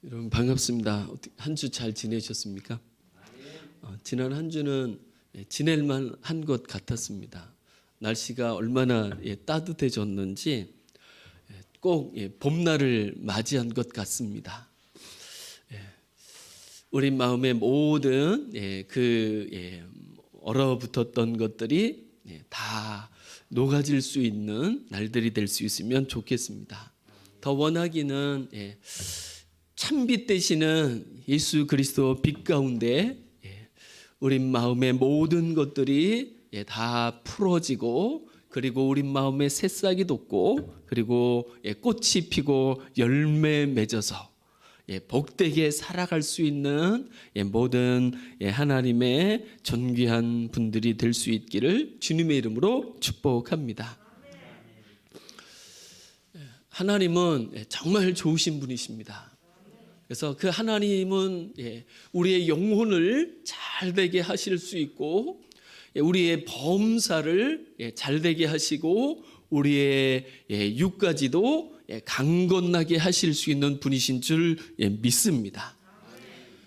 여러분 반갑습니다. 한 주 잘 지내셨습니까? 지난 한 주는 지낼만 한 것 같았습니다. 날씨가 얼마나 따뜻해졌는지 꼭 봄날을 맞이한 것 같습니다. 우리 마음의 모든 얼어붙었던 것들이 다 녹아질 수 있는 날들이 될 수 있으면 좋겠습니다. 더 원하기는 참빛 되시는 예수 그리스도 빛 가운데 우리 마음의 모든 것들이 다 풀어지고, 그리고 우리 마음에 새싹이 돋고, 그리고 꽃이 피고 열매 맺어서 복되게 살아갈 수 있는 모든 하나님의 존귀한 분들이 될 수 있기를 주님의 이름으로 축복합니다. 하나님은 정말 좋으신 분이십니다. 그래서 그 하나님은 우리의 영혼을 잘되게 하실 수 있고, 우리의 범사를 잘되게 하시고, 우리의 육까지도 강건하게 하실 수 있는 분이신 줄 믿습니다.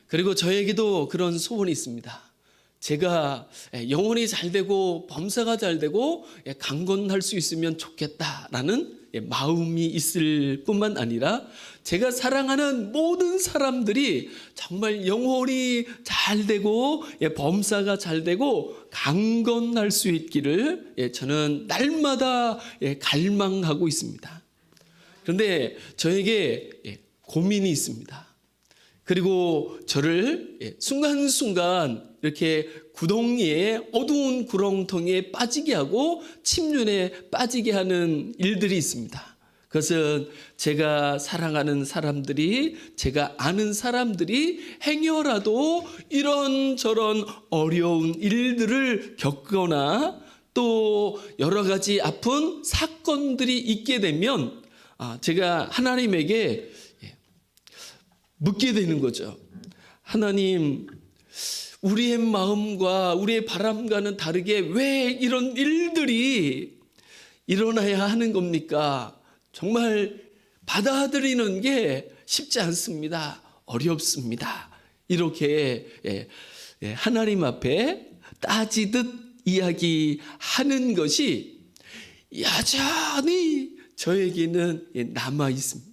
그리고 저에게도 그런 소원이 있습니다. 제가 영혼이 잘되고 범사가 잘되고 강건할 수 있으면 좋겠다라는 마음이 있을 뿐만 아니라, 제가 사랑하는 모든 사람들이 정말 영혼이 잘되고 범사가 잘되고 강건할 수 있기를 저는 날마다 갈망하고 있습니다. 그런데 저에게 고민이 있습니다. 그리고 저를 순간순간 이렇게 구덩이에, 어두운 구렁텅이에 빠지게 하고 침륜에 빠지게 하는 일들이 있습니다. 그것은 제가 사랑하는 사람들이, 제가 아는 사람들이 행여라도 이런저런 어려운 일들을 겪거나 또 여러 가지 아픈 사건들이 있게 되면 제가 하나님에게 묻게 되는 거죠. 하나님, 우리의 마음과 우리의 바람과는 다르게 왜 이런 일들이 일어나야 하는 겁니까? 정말 받아들이는 게 쉽지 않습니다. 어렵습니다. 이렇게 하나님 앞에 따지듯 이야기하는 것이 여전히 저에게는 남아 있습니다.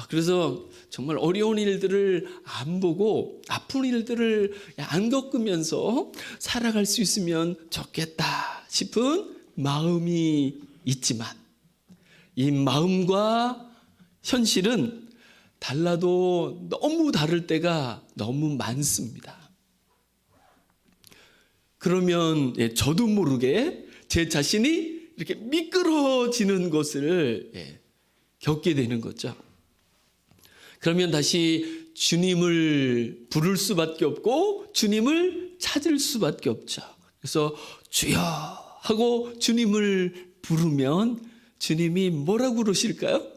그래서 정말 어려운 일들을 안 보고 아픈 일들을 안 겪으면서 살아갈 수 있으면 좋겠다 싶은 마음이 있지만, 이 마음과 현실은 달라도 너무 다를 때가 너무 많습니다. 그러면 저도 모르게 제 자신이 이렇게 미끄러지는 것을 겪게 되는 거죠. 그러면 다시 주님을 부를 수밖에 없고 주님을 찾을 수밖에 없죠. 그래서 주여 하고 주님을 부르면 주님이 뭐라고 그러실까요?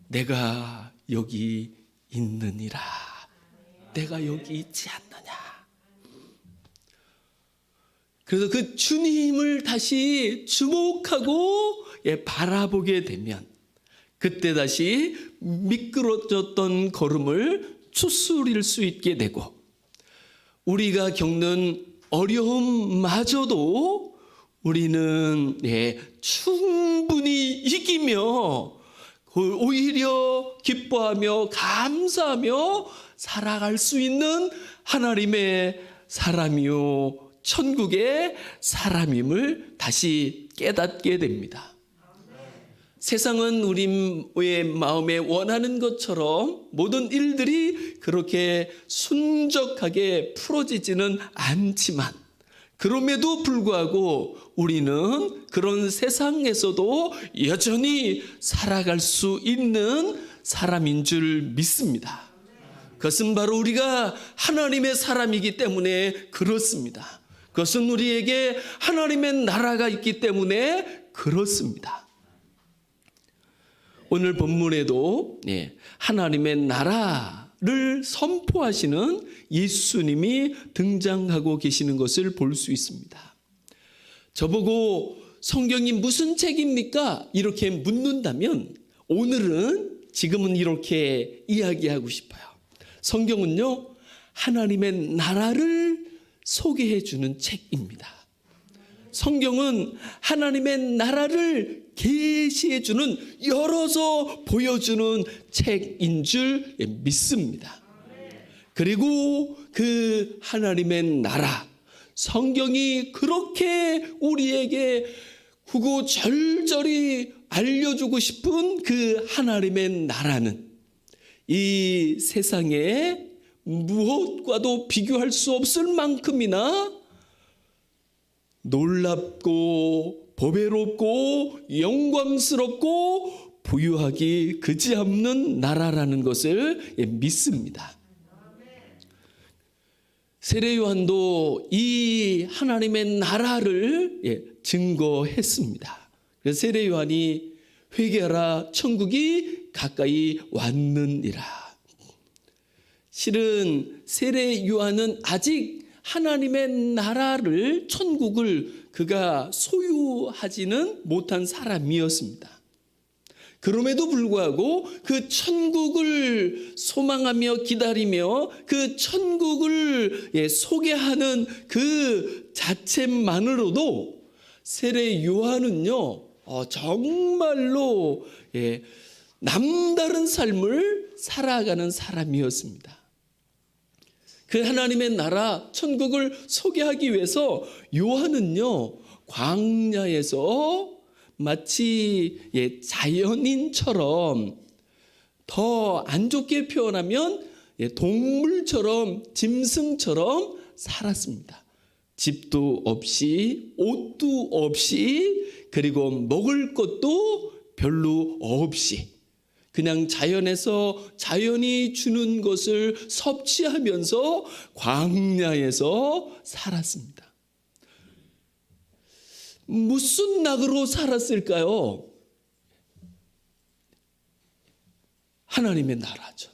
내가 여기 있느니라. 내가 여기 있지 않느냐. 그래서 그 주님을 다시 주목하고 바라보게 되면, 그때 다시 미끄러졌던 걸음을 추스릴 수 있게 되고, 우리가 겪는 어려움마저도 우리는 충분히 이기며 오히려 기뻐하며 감사하며 살아갈 수 있는 하나님의 사람이요 천국의 사람임을 다시 깨닫게 됩니다. 세상은 우리의 마음에 원하는 것처럼 모든 일들이 그렇게 순적하게 풀어지지는 않지만, 그럼에도 불구하고 우리는 그런 세상에서도 여전히 살아갈 수 있는 사람인 줄 믿습니다. 그것은 바로 우리가 하나님의 사람이기 때문에 그렇습니다. 그것은 우리에게 하나님의 나라가 있기 때문에 그렇습니다. 오늘 본문에도 하나님의 나라를 선포하시는 예수님이 등장하고 계시는 것을 볼 수 있습니다. 저보고 성경이 무슨 책입니까? 이렇게 묻는다면 오늘은 지금은 이렇게 이야기하고 싶어요. 성경은요, 하나님의 나라를 소개해 주는 책입니다. 성경은 하나님의 나라를 계시해 주는, 열어서 보여주는 책인 줄 믿습니다. 그리고 그 하나님의 나라, 성경이 그렇게 우리에게 구구절절히 알려주고 싶은 그 하나님의 나라는 이 세상에 무엇과도 비교할 수 없을 만큼이나 놀랍고 보배롭고 영광스럽고 부유하기 그지없는 나라라는 것을 믿습니다. 세례 요한도 이 하나님의 나라를 증거했습니다. 그래서 세례 요한이 회개하라, 천국이 가까이 왔느니라. 실은 세례 요한은 아직 하나님의 나라를, 천국을 그가 소유하지는 못한 사람이었습니다. 그럼에도 불구하고 그 천국을 소망하며 기다리며 그 천국을 소개하는 그 자체만으로도 세례 요한은요, 정말로 남다른 삶을 살아가는 사람이었습니다. 그 하나님의 나라, 천국을 소개하기 위해서 요한은요, 광야에서 마치 자연인처럼, 더 안 좋게 표현하면 동물처럼, 짐승처럼 살았습니다. 집도 없이, 옷도 없이, 그리고 먹을 것도 별로 없이 그냥 자연에서 자연이 주는 것을 섭취하면서 광야에서 살았습니다. 무슨 낙으로 살았을까요? 하나님의 나라죠.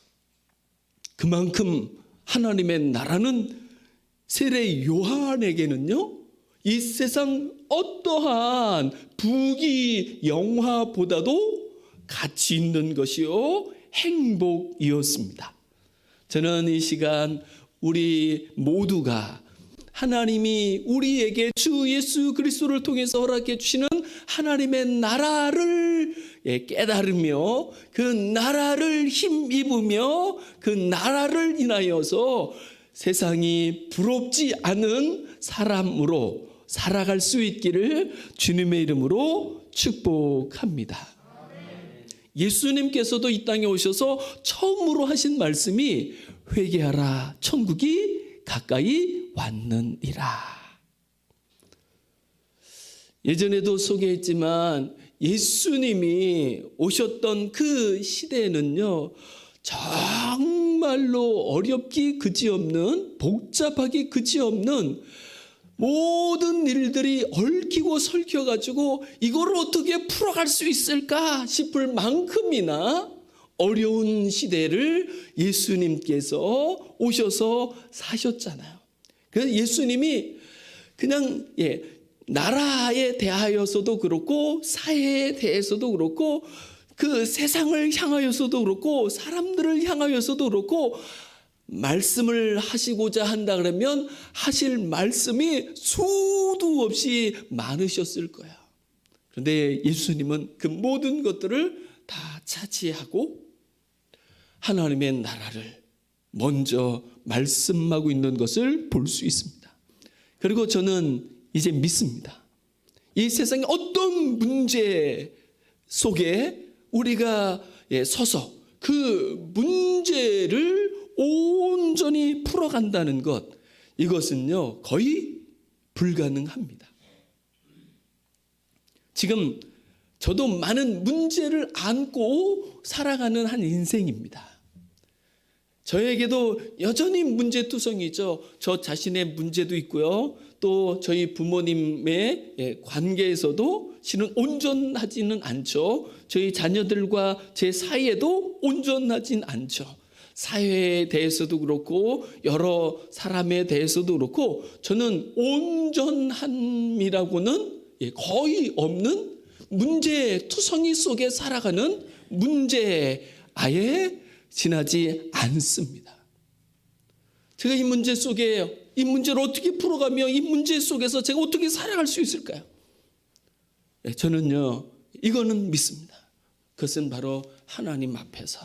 그만큼 하나님의 나라는 세례 요한에게는요, 이 세상 어떠한 부귀 영화보다도 가치 있는 것이요, 행복이었습니다. 저는 이 시간 우리 모두가 하나님이 우리에게 주 예수 그리스도를 통해서 허락해 주시는 하나님의 나라를 깨달으며 그 나라를 힘입으며 그 나라를 인하여서 세상이 부럽지 않은 사람으로 살아갈 수 있기를 주님의 이름으로 축복합니다. 예수님께서도 이 땅에 오셔서 처음으로 하신 말씀이 회개하라, 천국이 가까이 왔느니라. 예전에도 소개했지만 예수님이 오셨던 그 시대에는요, 정말로 어렵기 그지없는, 복잡하기 그지없는 모든 일들이 얽히고 설켜가지고 이걸 어떻게 풀어갈 수 있을까 싶을 만큼이나 어려운 시대를 예수님께서 오셔서 사셨잖아요. 그래서 예수님이 그냥 나라에 대하여서도 그렇고 사회에 대해서도 그렇고 그 세상을 향하여서도 그렇고 사람들을 향하여서도 그렇고 말씀을 하시고자 한다 그러면 하실 말씀이 수도 없이 많으셨을 거야. 그런데 예수님은 그 모든 것들을 다 차지하고 하나님의 나라를 먼저 말씀하고 있는 것을 볼 수 있습니다. 그리고 저는 이제 믿습니다. 이 세상의 어떤 문제 속에 우리가 서서 그 문제를 온전히 풀어간다는 것, 이것은요 거의 불가능합니다. 지금 저도 많은 문제를 안고 살아가는 한 인생입니다. 저에게도 여전히 문제투성이죠. 저 자신의 문제도 있고요. 또 저희 부모님의 관계에서도 실은 온전하지는 않죠. 저희 자녀들과 제 사이에도 온전하진 않죠. 사회에 대해서도 그렇고 여러 사람에 대해서도 그렇고 저는 온전함이라고는 거의 없는 문제투성이 속에 살아가는 문제 아예 지나지 않습니다. 제가 이 문제 속에 이 문제를 어떻게 풀어가며 이 문제 속에서 제가 어떻게 살아갈 수 있을까요? 저는요, 이거는 믿습니다. 그것은 바로 하나님 앞에서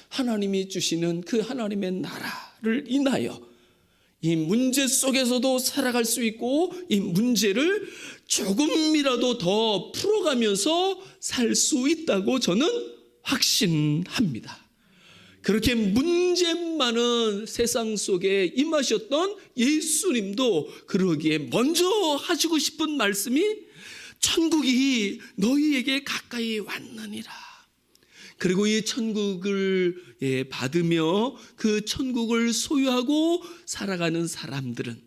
하나님이 주시는 그 하나님의 나라를 인하여 이 문제 속에서도 살아갈 수 있고 이 문제를 조금이라도 더 풀어가면서 살 수 있다고 저는 확신합니다. 그렇게 문제 많은 세상 속에 임하셨던 예수님도 그러기에 먼저 하시고 싶은 말씀이 천국이 너희에게 가까이 왔느니라. 그리고 이 천국을 받으며 그 천국을 소유하고 살아가는 사람들은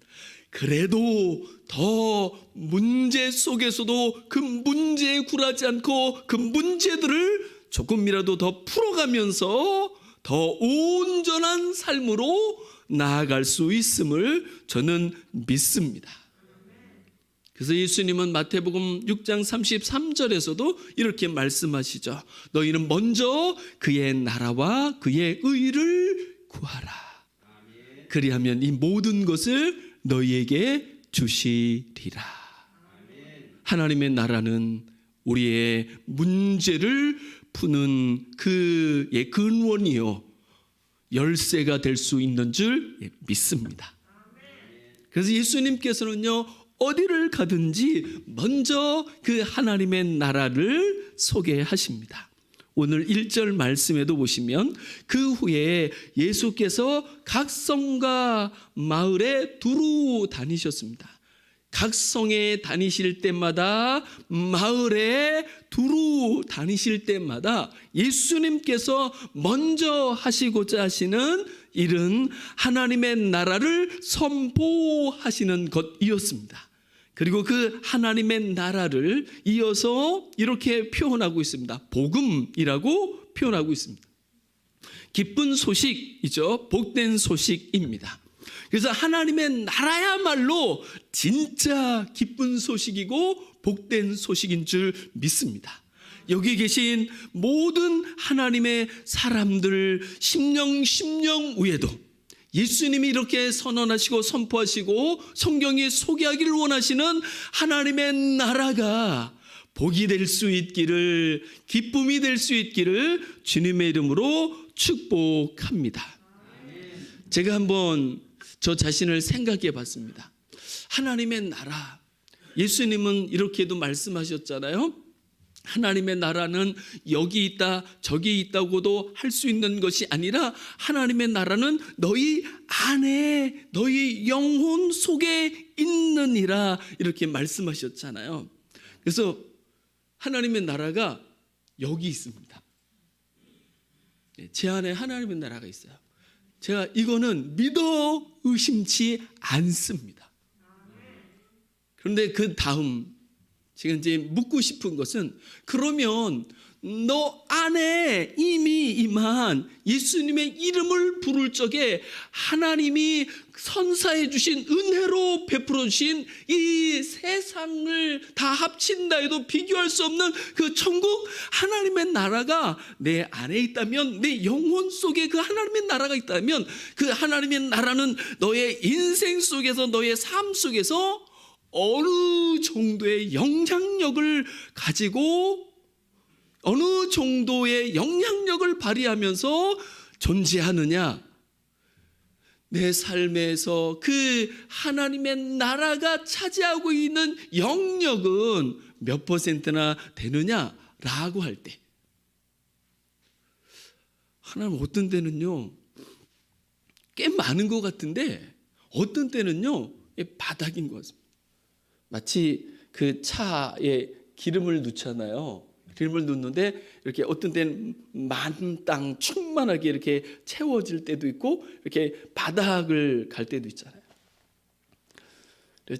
그래도 더 문제 속에서도 그 문제에 굴하지 않고 그 문제들을 조금이라도 더 풀어가면서 더 온전한 삶으로 나아갈 수 있음을 저는 믿습니다. 그래서 예수님은 마태복음 6장 33절에서도 이렇게 말씀하시죠. 너희는 먼저 그의 나라와 그의 의를 구하라. 그리하면 이 모든 것을 너희에게 주시리라. 하나님의 나라는 우리의 문제를 푸는 그의 근원이요 열쇠가 될 수 있는 줄 믿습니다. 그래서 예수님께서는요, 어디를 가든지 먼저 그 하나님의 나라를 소개하십니다. 오늘 1절 말씀에도 보시면 그 후에 예수께서 각 성과 마을에 두루 다니셨습니다. 각 성에 다니실 때마다, 마을에 두루 다니실 때마다 예수님께서 먼저 하시고자 하시는 일은 하나님의 나라를 선포하시는 것이었습니다. 그리고 그 하나님의 나라를 이어서 이렇게 표현하고 있습니다. 복음이라고 표현하고 있습니다. 기쁜 소식이죠. 복된 소식입니다. 그래서 하나님의 나라야말로 진짜 기쁜 소식이고 복된 소식인 줄 믿습니다. 여기 계신 모든 하나님의 사람들 심령 위에도 예수님이 이렇게 선언하시고 선포하시고 성경이 소개하기를 원하시는 하나님의 나라가 복이 될 수 있기를, 기쁨이 될 수 있기를 주님의 이름으로 축복합니다. 제가 한번 저 자신을 생각해 봤습니다. 하나님의 나라, 예수님은 이렇게도 말씀하셨잖아요. 하나님의 나라는 여기 있다 저기 있다고도 할 수 있는 것이 아니라 하나님의 나라는 너희 안에, 너희 영혼 속에 있느니라, 이렇게 말씀하셨잖아요. 그래서 하나님의 나라가 여기 있습니다. 제 안에 하나님의 나라가 있어요. 제가 이거는 믿어 의심치 않습니다. 그런데 그 다음 제가 이제 묻고 싶은 것은, 그러면 너 안에 이미 임한 예수님의 이름을 부를 적에 하나님이 선사해 주신, 은혜로 베풀어 주신 이 세상을 다 합친다 해도 비교할 수 없는 그 천국 하나님의 나라가 내 안에 있다면, 내 영혼 속에 그 하나님의 나라가 있다면, 그 하나님의 나라는 너의 인생 속에서, 너의 삶 속에서 어느 정도의 영향력을 가지고 어느 정도의 영향력을 발휘하면서 존재하느냐, 내 삶에서 그 하나님의 나라가 차지하고 있는 영역은 몇 퍼센트나 되느냐라고 할 때, 하나님 어떤 때는요 꽤 많은 것 같은데 어떤 때는요 바닥인 것 같습니다. 마치 그 차에 기름을 넣잖아요. 기름을 넣는데 이렇게 어떤 때는 만땅 충만하게 이렇게 채워질 때도 있고 이렇게 바닥을 갈 때도 있잖아요.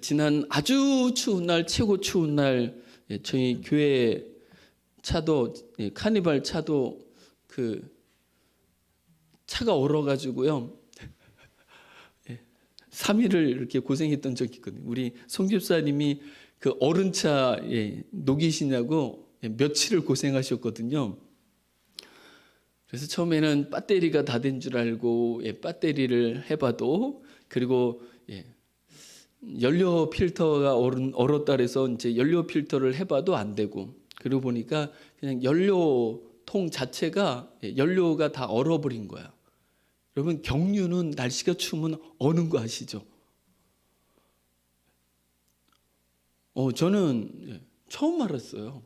지난 아주 추운 날, 최고 추운 날, 저희 교회 차도, 카니발 차도 그 차가 얼어가지고요 3일을 이렇게 고생했던 적이 있거든요. 우리 송 집사님이 그 얼음차에 녹이시냐고 며칠을 고생하셨거든요. 그래서 처음에는 배터리가 다 된 줄 알고 배터리를 해봐도, 그리고 연료 필터가 얼었다 그래서 이제 연료 필터를 해봐도 안 되고, 그러고 보니까 그냥 연료통 자체가 연료가 다 얼어버린 거야. 여러분, 경유는 날씨가 추우면 어는 거 아시죠? 저는 처음 알았어요.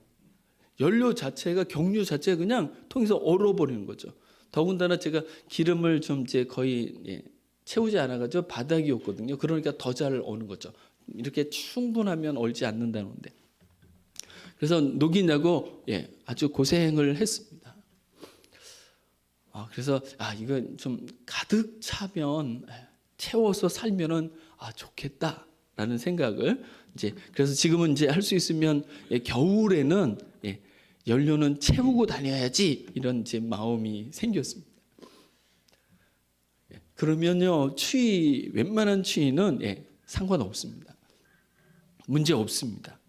연료 자체가, 경유 자체가 그냥 통에서 얼어버리는 거죠. 더군다나 제가 기름을 좀 이제 거의 채우지 않아가지고 바닥이었거든요. 그러니까 더 잘 어는 거죠. 이렇게 충분하면 얼지 않는다는데. 그래서 녹이냐고 아주 고생을 했습니다. 그래서 이거 좀 가득 차면, 채워서 살면은 좋겠다라는 생각을 그래서 지금은 이제 할 수 있으면 겨울에는 연료는 채우고 다녀야지, 이런 이제 마음이 생겼습니다. 그러면요, 웬만한 추위는 상관없습니다. 문제 없습니다.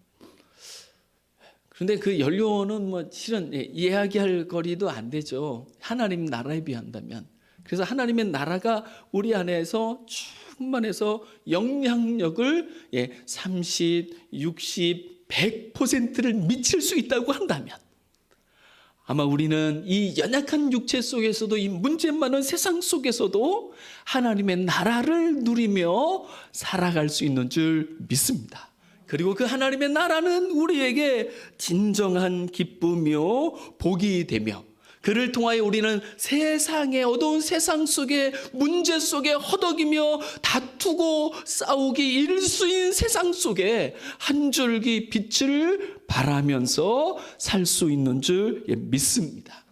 그런데 그 연료는 실은 이야기할 거리도 안 되죠. 하나님 나라에 비한다면. 그래서 하나님의 나라가 우리 안에서 충만해서 영향력을 30, 60, 100%를 미칠 수 있다고 한다면, 아마 우리는 이 연약한 육체 속에서도, 이 문제 많은 세상 속에서도 하나님의 나라를 누리며 살아갈 수 있는 줄 믿습니다. 그리고 그 하나님의 나라는 우리에게 진정한 기쁨이요 복이 되며, 그를 통하여 우리는 세상의 어두운 세상 속에, 문제 속에 허덕이며 다투고 싸우기 일수인 세상 속에 한 줄기 빛을 발하면서 살 수 있는 줄 믿습니다.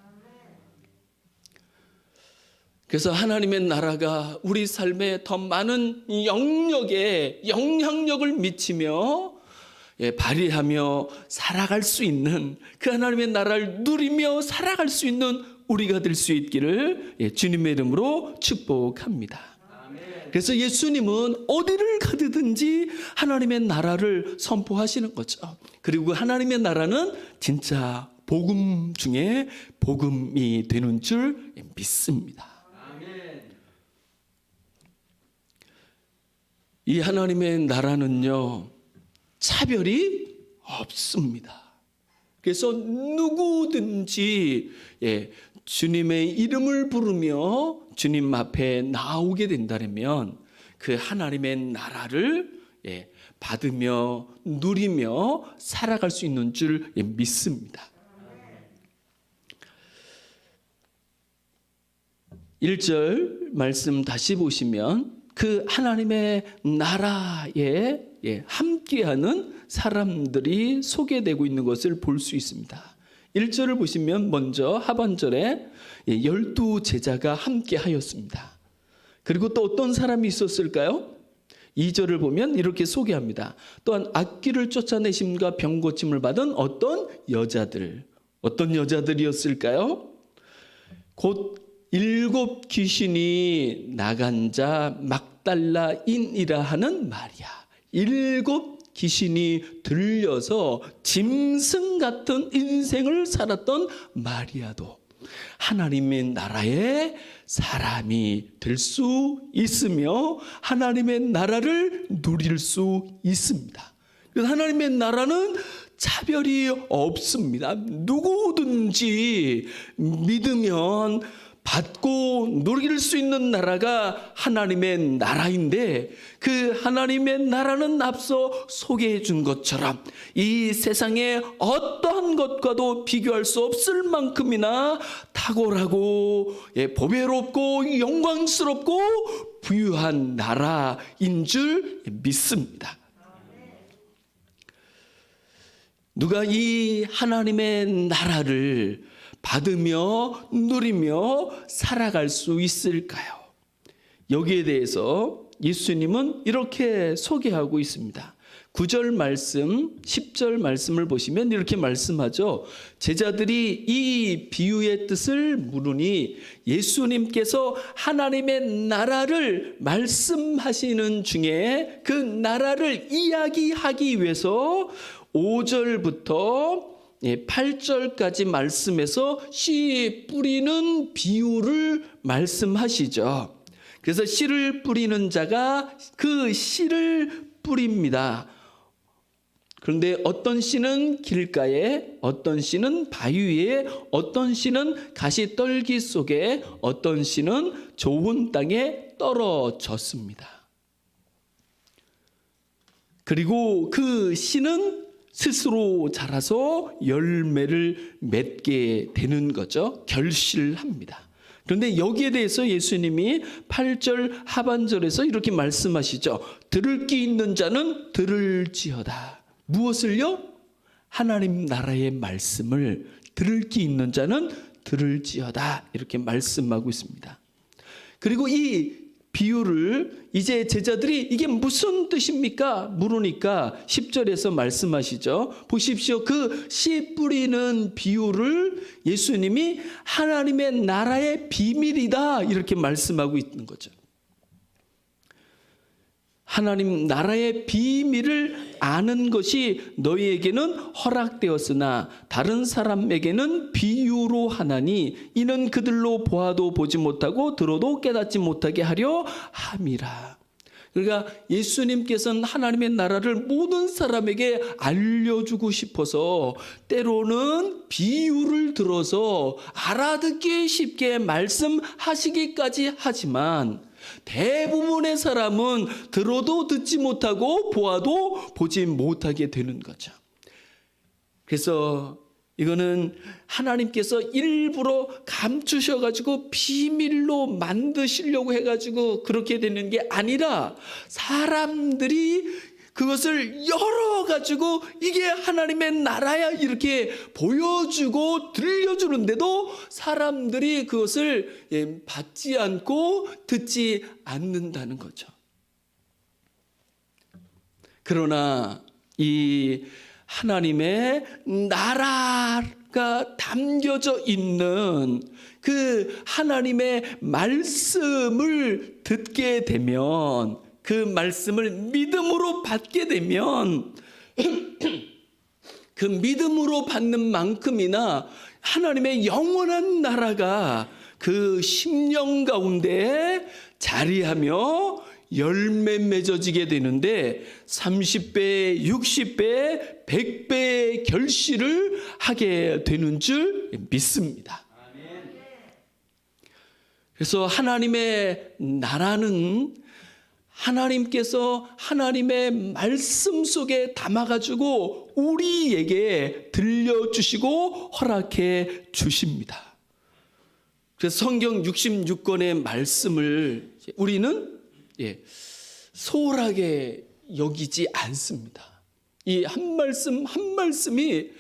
그래서 하나님의 나라가 우리 삶에 더 많은 영역에 영향력을 미치며 발휘하며 살아갈 수 있는, 그 하나님의 나라를 누리며 살아갈 수 있는 우리가 될 수 있기를 주님의 이름으로 축복합니다. 그래서 예수님은 어디를 가든지 하나님의 나라를 선포하시는 거죠. 그리고 하나님의 나라는 진짜 복음 중에 복음이 되는 줄 믿습니다. 이 하나님의 나라는요, 차별이 없습니다. 그래서 누구든지 주님의 이름을 부르며 주님 앞에 나오게 된다면 그 하나님의 나라를 받으며 누리며 살아갈 수 있는 줄 믿습니다. 1절 말씀 다시 보시면 그 하나님의 나라에 함께하는 사람들이 소개되고 있는 것을 볼 수 있습니다. 1절을 보시면 먼저 하반절에 12제자가 함께 하였습니다. 그리고 또 어떤 사람이 있었을까요? 2절을 보면 이렇게 소개합니다. 또한 악귀를 쫓아내심과 병고침을 받은 어떤 여자들이었을까요? 곧 7 귀신이 나간 자 막달라인이라 하는 마리아. 7 귀신이 들려서 짐승 같은 인생을 살았던 마리아도 하나님의 나라의 사람이 될 수 있으며 하나님의 나라를 누릴 수 있습니다. 그래서 하나님의 나라는 차별이 없습니다. 누구든지 믿으면 받고 누릴 수 있는 나라가 하나님의 나라인데, 그 하나님의 나라는 앞서 소개해 준 것처럼 이 세상의 어떠한 것과도 비교할 수 없을 만큼이나 탁월하고 보배롭고 영광스럽고 부유한 나라인 줄 믿습니다. 누가 이 하나님의 나라를 받으며 누리며 살아갈 수 있을까요? 여기에 대해서 예수님은 이렇게 소개하고 있습니다. 9절 말씀, 10절 말씀을 보시면 이렇게 말씀하죠. 제자들이 이 비유의 뜻을 물으니 예수님께서 하나님의 나라를 말씀하시는 중에 그 나라를 이야기하기 위해서 5절부터 8절까지 말씀에서 씨 뿌리는 비유를 말씀하시죠. 그래서 씨를 뿌리는 자가 그 씨를 뿌립니다. 그런데 어떤 씨는 길가에, 어떤 씨는 바위 위에, 어떤 씨는 가시떨기 속에, 어떤 씨는 좋은 땅에 떨어졌습니다. 그리고 그 씨는 스스로 자라서 열매를 맺게 되는 거죠. 결실합니다. 그런데 여기에 대해서 예수님이 8절 하반절에서 이렇게 말씀하시죠. 들을 귀 있는 자는 들을지어다. 무엇을요? 하나님 나라의 말씀을 들을 귀 있는 자는 들을지어다. 이렇게 말씀하고 있습니다. 그리고 이 비유를 이제 제자들이 이게 무슨 뜻입니까? 물으니까 10절에서 말씀하시죠. 보십시오. 그 씨 뿌리는 비유를 예수님이 하나님의 나라의 비밀이다. 이렇게 말씀하고 있는 거죠. 하나님 나라의 비밀을 아는 것이 너희에게는 허락되었으나 다른 사람에게는 비유로 하나니 이는 그들로 보아도 보지 못하고 들어도 깨닫지 못하게 하려 함이라. 그러니까 예수님께서는 하나님의 나라를 모든 사람에게 알려주고 싶어서 때로는 비유를 들어서 알아듣기 쉽게 말씀하시기까지 하지만 대부분의 사람은 들어도 듣지 못하고 보아도 보지 못하게 되는 거죠. 그래서 이거는 하나님께서 일부러 감추셔가지고 비밀로 만드시려고 해가지고 그렇게 되는 게 아니라 사람들이 그것을 열어가지고 이게 하나님의 나라야 이렇게 보여주고 들려주는데도 사람들이 그것을 받지 않고 듣지 않는다는 거죠. 그러나 이 하나님의 나라가 담겨져 있는 그 하나님의 말씀을 듣게 되면 그 말씀을 믿음으로 받게 되면 그 믿음으로 받는 만큼이나 하나님의 영원한 나라가 그 심령 가운데 자리하며 열매 맺어지게 되는데 30배, 60배, 100배의 결실을 하게 되는 줄 믿습니다. 그래서 하나님의 나라는 하나님께서 하나님의 말씀 속에 담아가지고 우리에게 들려주시고 허락해 주십니다. 그래서 성경 66권의 말씀을 우리는 소홀하게 여기지 않습니다. 이 한 말씀 한 말씀이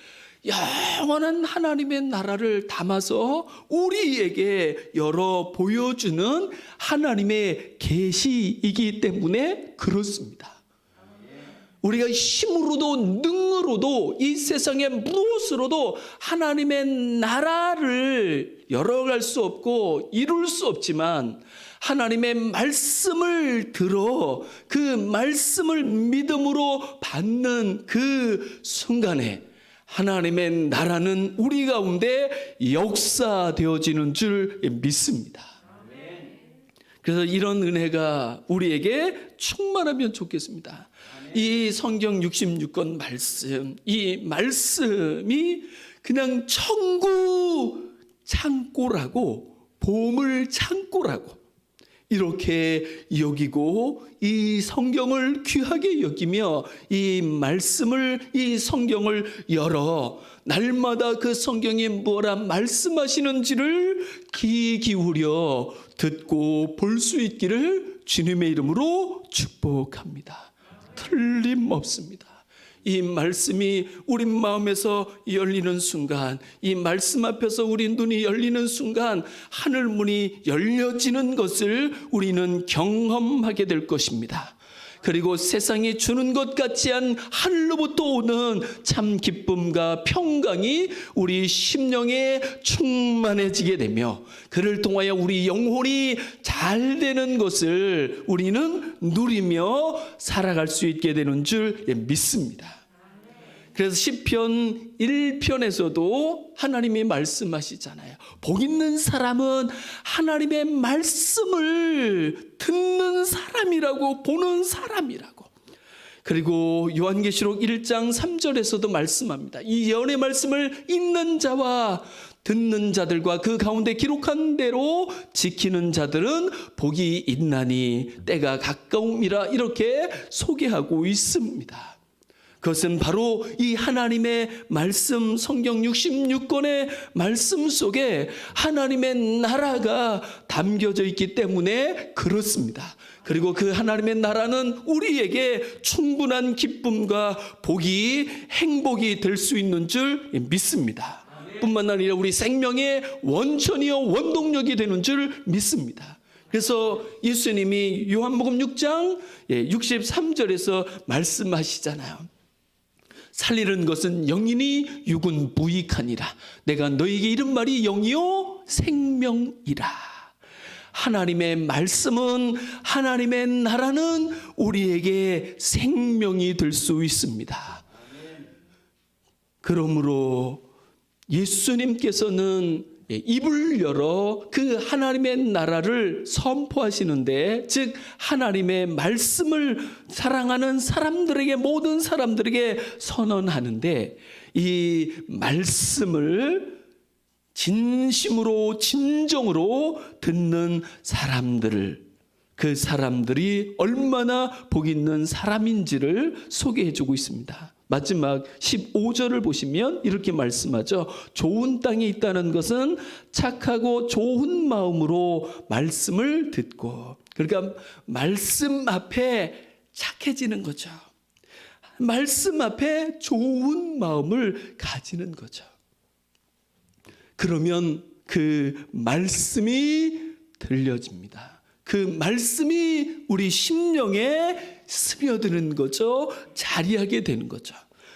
영원한 하나님의 나라를 담아서 우리에게 열어 보여주는 하나님의 계시이기 때문에 그렇습니다. 우리가 힘으로도 능으로도 이 세상의 무엇으로도 하나님의 나라를 열어갈 수 없고 이룰 수 없지만 하나님의 말씀을 들어 그 말씀을 믿음으로 받는 그 순간에 하나님의 나라는 우리 가운데 역사되어지는 줄 믿습니다. 그래서 이런 은혜가 우리에게 충만하면 좋겠습니다. 이 성경 66권 말씀, 이 말씀이 그냥 천국 창고라고 보물 창고라고 이렇게 여기고 이 성경을 귀하게 여기며 이 말씀을 이 성경을 열어 날마다 그 성경이 뭐라 말씀하시는지를 귀 기울여 듣고 볼 수 있기를 주님의 이름으로 축복합니다. 틀림없습니다. 이 말씀이 우리 마음에서 열리는 순간, 이 말씀 앞에서 우리 눈이 열리는 순간 하늘 문이 열려지는 것을 우리는 경험하게 될 것입니다. 그리고 세상이 주는 것 같지 않은 하늘로부터 오는 참 기쁨과 평강이 우리 심령에 충만해지게 되며 그를 통하여 우리 영혼이 잘 되는 것을 우리는 누리며 살아갈 수 있게 되는 줄 믿습니다. 그래서 시편 1편에서도 하나님이 말씀하시잖아요. 복 있는 사람은 하나님의 말씀을 듣는 사람이라고, 보는 사람이라고. 그리고 요한계시록 1장 3절에서도 말씀합니다. 이 예언의 말씀을 읽는 자와 듣는 자들과 그 가운데 기록한 대로 지키는 자들은 복이 있나니 때가 가까움이라, 이렇게 소개하고 있습니다. 그것은 바로 이 하나님의 말씀, 성경 66권의 말씀 속에 하나님의 나라가 담겨져 있기 때문에 그렇습니다. 그리고 그 하나님의 나라는 우리에게 충분한 기쁨과 복이, 행복이 될 수 있는 줄 믿습니다. 뿐만 아니라 우리 생명의 원천이요 원동력이 되는 줄 믿습니다. 그래서 예수님이 요한복음 6장 63절에서 말씀하시잖아요. 살리는 것은 영이니 육은 무익하니라. 내가 너에게 이른 말이 영이요 생명이라. 하나님의 말씀은, 하나님의 나라는 우리에게 생명이 될 수 있습니다. 그러므로 예수님께서는 입을 열어 그 하나님의 나라를 선포하시는데, 즉 하나님의 말씀을 사랑하는 사람들에게, 모든 사람들에게 선언하는데, 이 말씀을 진심으로 진정으로 듣는 사람들을, 그 사람들이 얼마나 복 있는 사람인지를 소개해 주고 있습니다. 마지막 15절을 보시면 이렇게 말씀하죠. 좋은 땅에 있다는 것은 착하고 좋은 마음으로 말씀을 듣고, 그러니까 말씀 앞에 착해지는 거죠. 말씀 앞에 좋은 마음을 가지는 거죠. 그러면 그 말씀이 들려집니다. 그 말씀이 우리 심령에 스며드는 거죠. 자리하게 되는 거죠.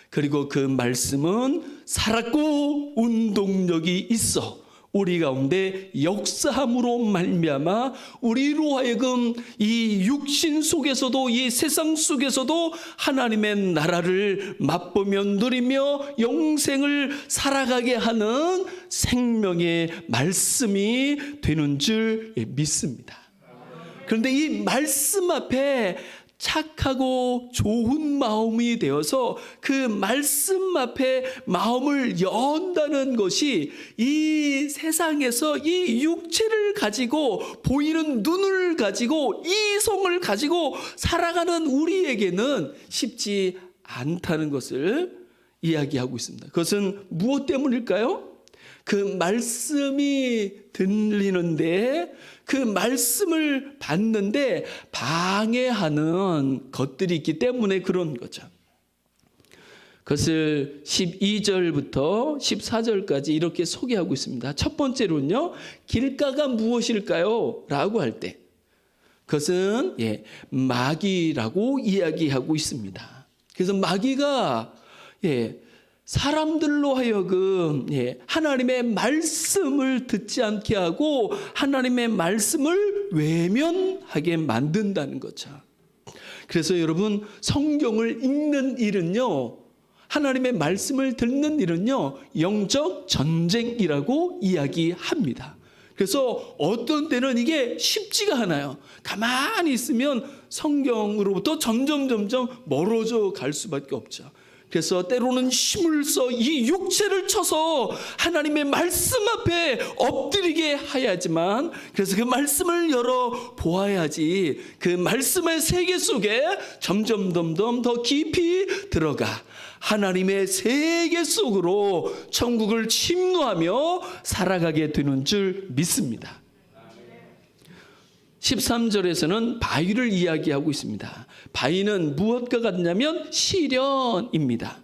그리고 그 말씀은 살았고 운동력이 있어 우리 가운데 역사함으로 말미암아 우리로 하여금 이 육신 속에서도, 이 세상 속에서도 하나님의 나라를 맛보며 누리며 영생을 살아가게 하는 생명의 말씀이 되는 줄 믿습니다. 그런데 이 말씀 앞에 착하고 좋은 마음이 되어서 그 말씀 앞에 마음을 연다는 것이 이 세상에서 이 육체를 가지고, 보이는 눈을 가지고, 이성을 가지고 살아가는 우리에게는 쉽지 않다는 것을 이야기하고 있습니다. 그것은 무엇 때문일까요? 그 말씀이 들리는데, 그 말씀을 받는데 방해하는 것들이 있기 때문에 그런 거죠. 그것을 12절부터 14절까지 이렇게 소개하고 있습니다. 첫 번째로는요, 길가가 무엇일까요? 라고 할 때 그것은 마귀라고 이야기하고 있습니다. 그래서 마귀가 사람들로 하여금 하나님의 말씀을 듣지 않게 하고 하나님의 말씀을 외면하게 만든다는 거죠. 그래서 여러분, 성경을 읽는 일은요, 하나님의 말씀을 듣는 일은요, 영적 전쟁이라고 이야기합니다. 그래서 어떤 때는 이게 쉽지가 않아요. 가만히 있으면 성경으로부터 점점 멀어져 갈 수밖에 없죠. 그래서 때로는 힘을 써 이 육체를 쳐서 하나님의 말씀 앞에 엎드리게 해야지만, 그래서 그 말씀을 열어 보아야지 그 말씀의 세계 속에 점점 더 깊이 들어가 하나님의 세계 속으로 천국을 침노하며 살아가게 되는 줄 믿습니다. 13절에서는 바위를 이야기하고 있습니다. 바위는 무엇과 같냐면 시련입니다.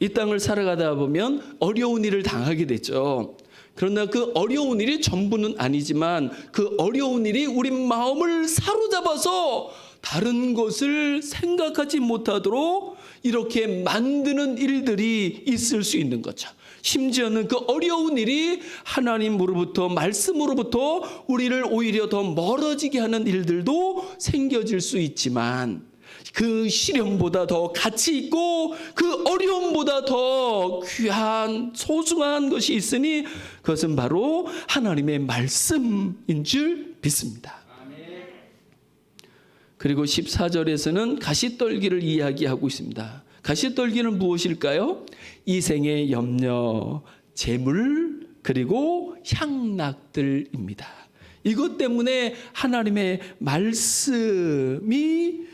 이 땅을 살아가다 보면 어려운 일을 당하게 되죠. 그러나 그 어려운 일이 전부는 아니지만 그 어려운 일이 우리 마음을 사로잡아서 다른 것을 생각하지 못하도록 이렇게 만드는 일들이 있을 수 있는 거죠. 심지어는 그 어려운 일이 하나님으로부터, 말씀으로부터 우리를 오히려 더 멀어지게 하는 일들도 생겨질 수 있지만, 그 시련보다 더 가치 있고 그 어려움보다 더 귀한 소중한 것이 있으니 그것은 바로 하나님의 말씀인 줄 믿습니다. 그리고 14절에서는 가시떨기를 이야기하고 있습니다. 가시떨기는 무엇일까요? 이 생의 염려, 재물, 그리고 향락들입니다. 이것 때문에 하나님의 말씀이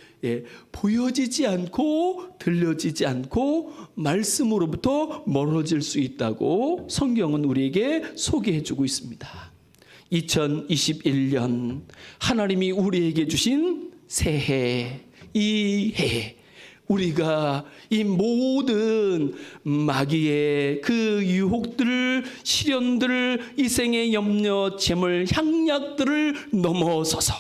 보여지지 않고 들려지지 않고 말씀으로부터 멀어질 수 있다고 성경은 우리에게 소개해 주고 있습니다. 2021년 하나님이 우리에게 주신 새해, 이 해 우리가 이 모든 마귀의 그 유혹들을, 시련들을, 이 생의 염려, 재물, 향락들을 넘어서서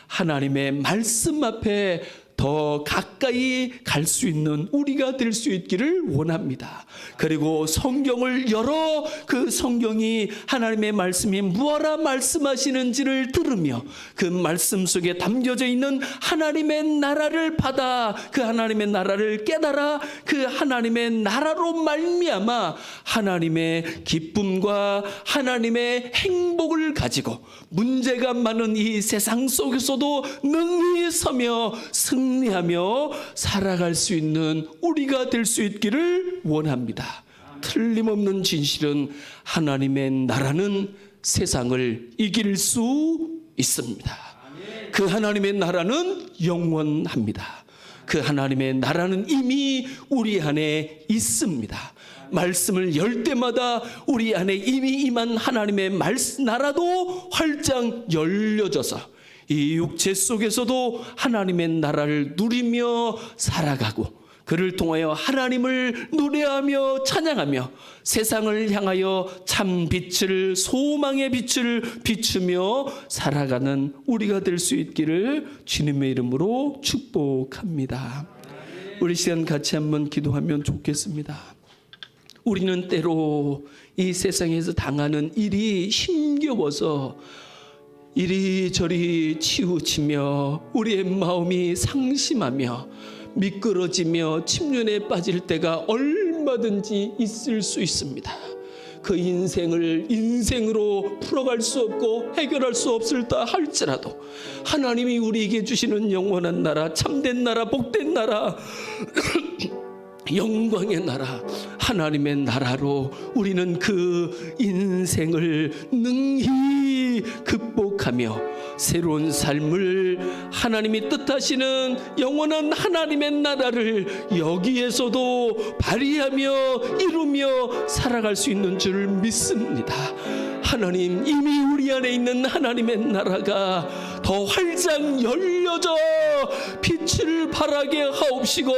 하나님의 말씀 앞에 더 가까이 갈 수 있는 우리가 될 수 있기를 원합니다. 그리고 성경을 열어 그 성경이 하나님의 말씀이 무엇라 말씀하시는지를 들으며 그 말씀 속에 담겨져 있는 하나님의 나라를 받아 그 하나님의 나라를 깨달아 그 하나님의 나라로 말미암아 하나님의 기쁨과 하나님의 행복을 가지고 문제가 많은 이 세상 속에서도 능히 서며 승리하며 살아갈 수 있는 우리가 될 수 있기를 원합니다. 틀림없는 진실은 하나님의 나라는 세상을 이길 수 있습니다. 그 하나님의 나라는 영원합니다. 그 하나님의 나라는 이미 우리 안에 있습니다. 말씀을 열 때마다 우리 안에 이미 임한 하나님의 나라도 활짝 열려져서 이 육체 속에서도 하나님의 나라를 누리며 살아가고 그를 통하여 하나님을 노래하며 찬양하며 세상을 향하여 참 빛을, 소망의 빛을 비추며 살아가는 우리가 될 수 있기를 주님의 이름으로 축복합니다. 우리 시간 같이 한번 기도하면 좋겠습니다. 우리는 때로 이 세상에서 당하는 일이 힘겨워서 이리저리 치우치며 우리의 마음이 상심하며 미끄러지며 침륜에 빠질 때가 얼마든지 있을 수 있습니다. 그 인생을 인생으로 풀어갈 수 없고 해결할 수 없을다 할지라도 하나님이 우리에게 주시는 영원한 나라, 참된 나라, 복된 나라 영광의 나라, 하나님의 나라로 우리는 그 인생을 능히 극복하며 새로운 삶을 하나님이 뜻하시는 영원한 하나님의 나라를 여기에서도 발휘하며 이루며 살아갈 수 있는 줄 믿습니다. 하나님, 이미 우리 안에 있는 하나님의 나라가 더 활짝 열려져 빛을 발하게 하옵시고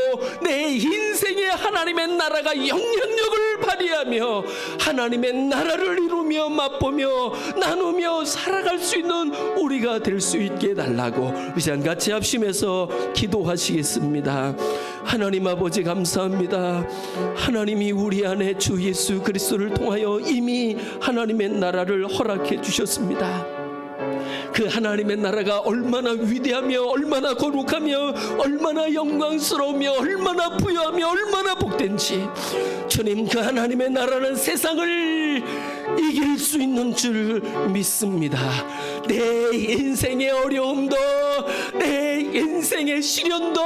내 인생에 하나님의 나라가 영향력을 발휘하며 하나님의 나라를 이루며 맛보며 나누며 살아갈 수 있는 우리가 될 수 있게 해달라고 이 시간 같이 합심해서 기도하시겠습니다. 하나님 아버지 감사합니다. 하나님이 우리 안에 주 예수 그리스도를 통하여 이미 하나님의 나라를 허락해 주셨습니다. 그 하나님의 나라가 얼마나 위대하며 얼마나 거룩하며 얼마나 영광스러우며 얼마나 부유하며 얼마나 복된지 주님, 그 하나님의 나라는 세상을 이길 수 있는 줄 믿습니다. 내 인생의 어려움도 내 인생의 시련도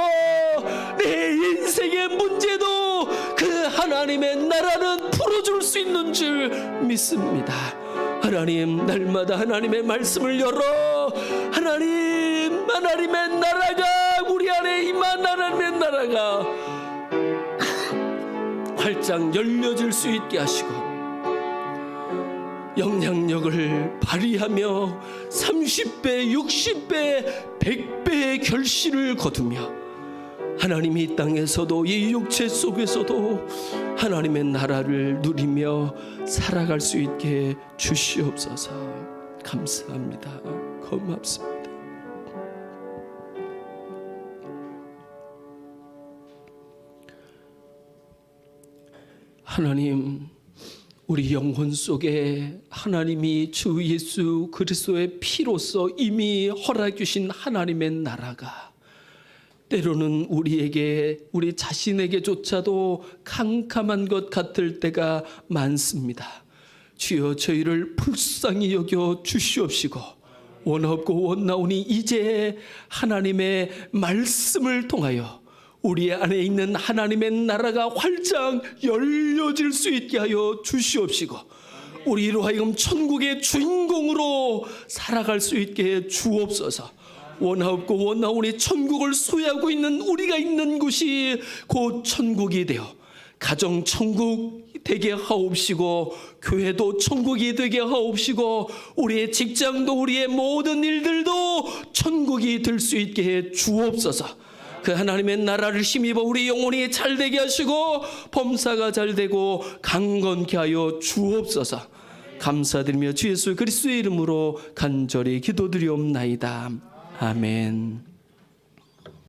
내 인생의 문제도 그 하나님의 나라는 풀어줄 수 있는 줄 믿습니다. 하나님, 날마다 하나님의 말씀을 열어 하나님의 나라가 우리 안에 임한 하나님의 나라가 활짝 열려질 수 있게 하시고 영향력을 발휘하며 30배, 60배, 100배의 결실을 거두며 하나님이 이 땅에서도 이 육체 속에서도 하나님의 나라를 누리며 살아갈 수 있게 주시옵소서. 감사합니다. 고맙습니다. 하나님, 우리 영혼 속에 하나님이 주 예수 그리스도의 피로써 이미 허락해 주신 하나님의 나라가 때로는 우리 자신에게조차도 캄캄한 것 같을 때가 많습니다. 주여, 저희를 불쌍히 여겨 주시옵시고, 원없고 원나오니 이제 하나님의 말씀을 통하여 우리 안에 있는 하나님의 나라가 활짝 열려질 수 있게 하여 주시옵시고, 우리로 하여금 천국의 주인공으로 살아갈 수 있게 해 주옵소서. 원하옵고 원나오니 천국을 소유하고 있는 우리가 있는 곳이 곧 천국이 되어 가정 천국 되게 하옵시고, 교회도 천국이 되게 하옵시고, 우리의 직장도 우리의 모든 일들도 천국이 될 수 있게 해 주옵소서. 그 하나님의 나라를 힘입어 우리 영혼이 잘 되게 하시고 범사가 잘 되고 강건케 하여 주옵소서. 감사드리며 주 예수 그리스도의 이름으로 간절히 기도드리옵나이다. 아멘.